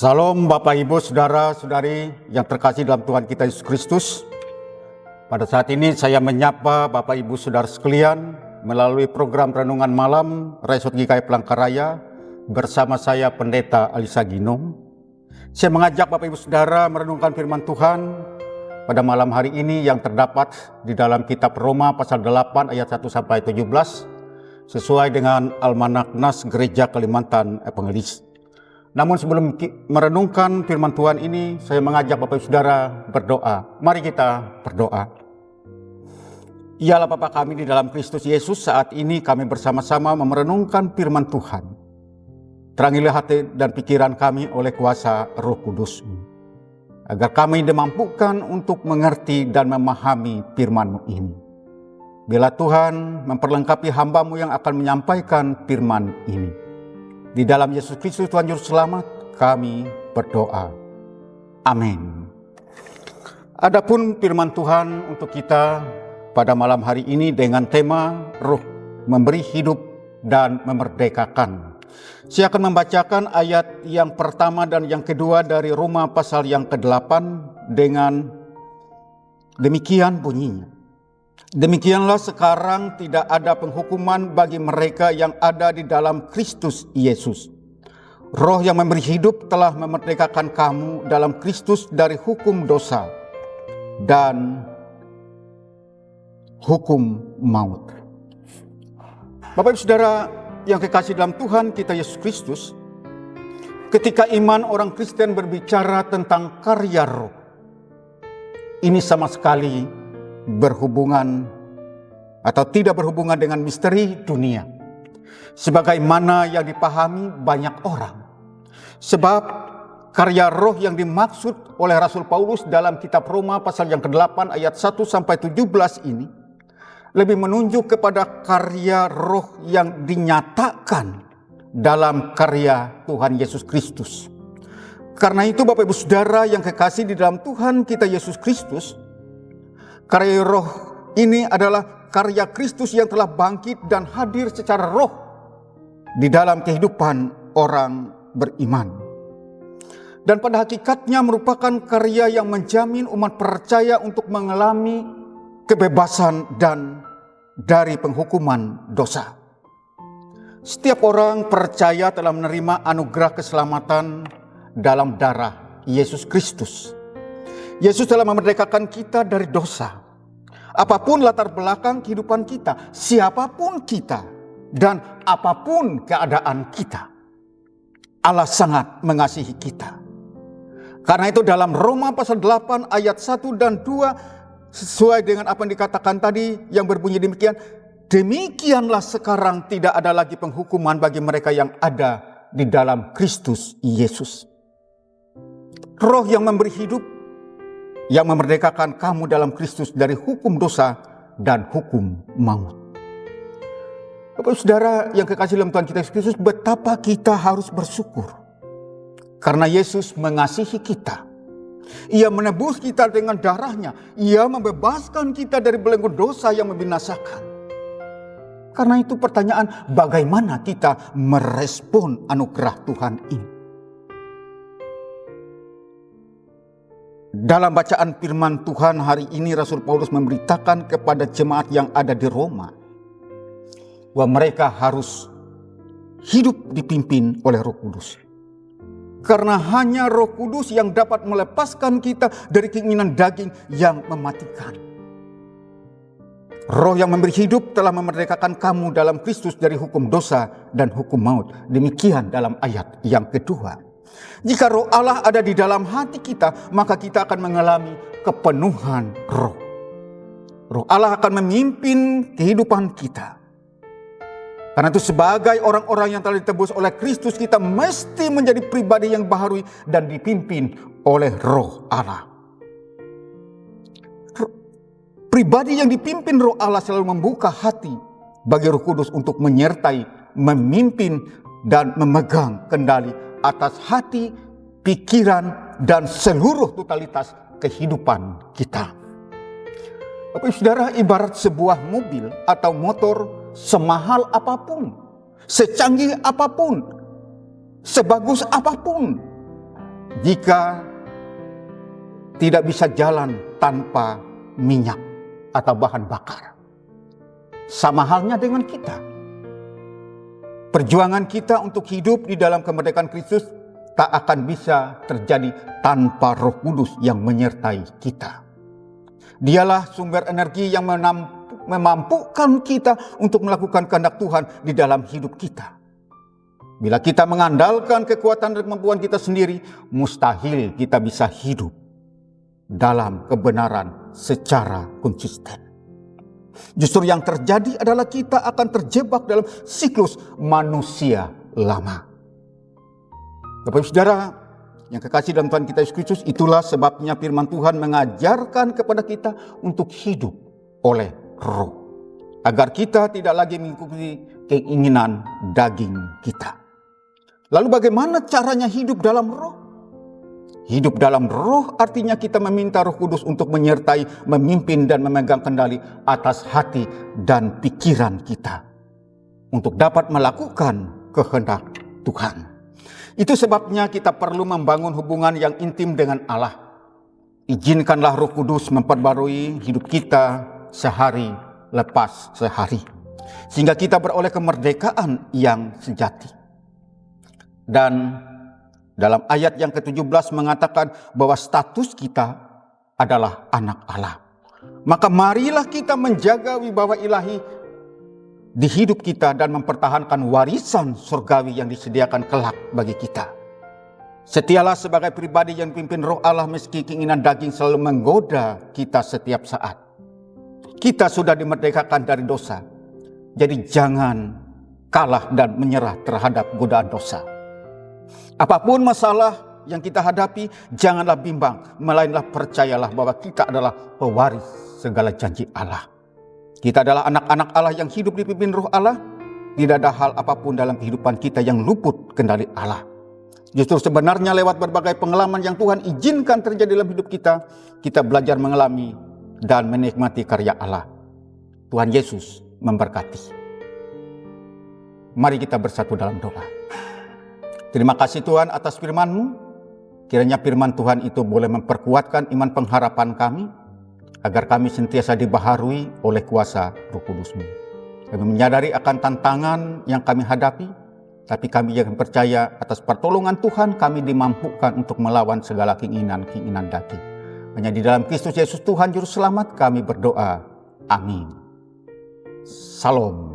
Salam Bapak Ibu Saudara-saudari yang terkasih dalam Tuhan kita Yesus Kristus. Pada saat ini saya menyapa Bapak Ibu Saudara sekalian melalui program Renungan Malam Resort GKI Palangkaraya bersama saya Pendeta Alisa Ginong. Saya mengajak Bapak Ibu Saudara merenungkan firman Tuhan pada malam hari ini yang terdapat di dalam kitab Roma pasal 8 ayat 1 sampai 17 sesuai dengan Almanak Nas Gereja Kalimantan Evangelis. Namun sebelum merenungkan firman Tuhan ini, saya mengajak Bapak Ibu Saudara berdoa. Mari kita berdoa. Ya Allah Bapa kami di dalam Kristus Yesus, saat ini kami bersama-sama merenungkan firman Tuhan. Terangilah hati dan pikiran kami oleh kuasa Roh Kudus-Mu, agar kami dimampukan untuk mengerti dan memahami firman-Mu ini. Bila Tuhan memperlengkapi hamba-Mu yang akan menyampaikan firman ini. Di dalam Yesus Kristus Tuhan Juru Selamat kami berdoa. Amin. Adapun firman Tuhan untuk kita pada malam hari ini dengan tema Roh memberi hidup dan memerdekakan. Saya akan membacakan ayat yang pertama dan yang kedua dari Roma pasal yang ke-8 dengan demikian bunyinya. Demikianlah sekarang tidak ada penghukuman bagi mereka yang ada di dalam Kristus Yesus. Roh yang memberi hidup telah memerdekakan kamu dalam Kristus dari hukum dosa dan hukum maut. Bapak Ibu Saudara yang kekasih dalam Tuhan kita Yesus Kristus, ketika iman orang Kristen berbicara tentang karya roh, ini sama sekali berhubungan atau tidak berhubungan dengan misteri dunia sebagaimana yang dipahami banyak orang. Sebab karya roh yang dimaksud oleh Rasul Paulus dalam kitab Roma pasal yang ke-8 ayat 1 sampai 17 ini lebih menunjuk kepada karya roh yang dinyatakan dalam karya Tuhan Yesus Kristus. Karena itu Bapak Ibu Saudara yang kekasih di dalam Tuhan kita Yesus Kristus, karya roh ini adalah karya Kristus yang telah bangkit dan hadir secara roh di dalam kehidupan orang beriman. Dan pada hakikatnya merupakan karya yang menjamin umat percaya untuk mengalami kebebasan dan dari penghukuman dosa. Setiap orang percaya telah menerima anugerah keselamatan dalam darah Yesus Kristus. Yesus telah memerdekakan kita dari dosa. Apapun latar belakang kehidupan kita, siapapun kita, dan apapun keadaan kita, Allah sangat mengasihi kita. Karena itu dalam Roma pasal 8 ayat 1 dan 2, sesuai dengan apa yang dikatakan tadi yang berbunyi demikian, demikianlah sekarang tidak ada lagi penghukuman bagi mereka yang ada di dalam Kristus Yesus. Roh yang memberi hidup, yang memerdekakan kamu dalam Kristus dari hukum dosa dan hukum maut. Bapak Saudara yang kekasih dalam Tuhan kita Yesus Kristus, betapa kita harus bersyukur. Karena Yesus mengasihi kita. Ia menebus kita dengan darahnya. Ia membebaskan kita dari belenggu dosa yang membinasakan. Karena itu pertanyaan, bagaimana kita merespon anugerah Tuhan ini? Dalam bacaan firman Tuhan hari ini Rasul Paulus memberitakan kepada jemaat yang ada di Roma bahwa mereka harus hidup dipimpin oleh Roh Kudus. Karena hanya Roh Kudus yang dapat melepaskan kita dari keinginan daging yang mematikan. Roh yang memberi hidup telah memerdekakan kamu dalam Kristus dari hukum dosa dan hukum maut. Demikian dalam ayat yang kedua. Jika roh Allah ada di dalam hati kita, maka kita akan mengalami kepenuhan roh. Roh Allah akan memimpin kehidupan kita. Karena itu sebagai orang-orang yang telah ditebus oleh Kristus, kita mesti menjadi pribadi yang baharui dan dipimpin oleh roh Allah. Pribadi yang dipimpin roh Allah selalu membuka hati bagi Roh Kudus untuk menyertai, memimpin, dan memegang kendali atas hati, pikiran, dan seluruh totalitas kehidupan kita. Bapak Ibu Saudara, ibarat sebuah mobil atau motor, semahal apapun, secanggih apapun, sebagus apapun, jika tidak bisa jalan tanpa minyak atau bahan bakar. Sama halnya dengan kita. Perjuangan kita untuk hidup di dalam kemerdekaan Kristus tak akan bisa terjadi tanpa Roh Kudus yang menyertai kita. Dialah sumber energi yang memampukan kita untuk melakukan kehendak Tuhan di dalam hidup kita. Bila kita mengandalkan kekuatan dan kemampuan kita sendiri, mustahil kita bisa hidup dalam kebenaran secara konsisten. Justru yang terjadi adalah kita akan terjebak dalam siklus manusia lama. Bapak Ibu Saudara yang kekasih dalam Tuhan kita Yesus Kristus, itulah sebabnya firman Tuhan mengajarkan kepada kita untuk hidup oleh Roh, agar kita tidak lagi mengikuti keinginan daging kita. Lalu bagaimana caranya hidup dalam Roh? Hidup dalam Roh artinya kita meminta Roh Kudus untuk menyertai, memimpin dan memegang kendali atas hati dan pikiran kita untuk dapat melakukan kehendak Tuhan. Itu sebabnya kita perlu membangun hubungan yang intim dengan Allah. Izinkanlah Roh Kudus memperbarui hidup kita sehari lepas sehari, sehingga kita beroleh kemerdekaan yang sejati. Dan dalam ayat yang ke-17 mengatakan bahwa status kita adalah anak Allah. Maka marilah kita menjaga wibawa ilahi di hidup kita dan mempertahankan warisan surgawi yang disediakan kelak bagi kita. Setialah sebagai pribadi yang dipimpin Roh Allah meski keinginan daging selalu menggoda kita setiap saat. Kita sudah dimerdekakan dari dosa. Jadi jangan kalah dan menyerah terhadap godaan dosa. Apapun masalah yang kita hadapi, janganlah bimbang, melainlah percayalah bahwa kita adalah pewaris segala janji Allah. Kita adalah anak-anak Allah yang hidup dipimpin Roh Allah. Tidak ada hal apapun dalam kehidupan kita yang luput kendali Allah. Justru sebenarnya lewat berbagai pengalaman yang Tuhan izinkan terjadi dalam hidup kita, kita belajar mengalami dan menikmati karya Allah. Tuhan Yesus memberkati. Mari kita bersatu dalam doa. Terima kasih Tuhan atas firman-Mu. Kiranya firman Tuhan itu boleh memperkuatkan iman pengharapan kami, agar kami sentiasa dibaharui oleh kuasa Roh Kudus-Mu. Kami menyadari akan tantangan yang kami hadapi, tapi kami yang percaya atas pertolongan Tuhan kami dimampukan untuk melawan segala keinginan-keinginan daging. Hanya di dalam Kristus Yesus Tuhan Juru Selamat kami berdoa. Amin. Salam.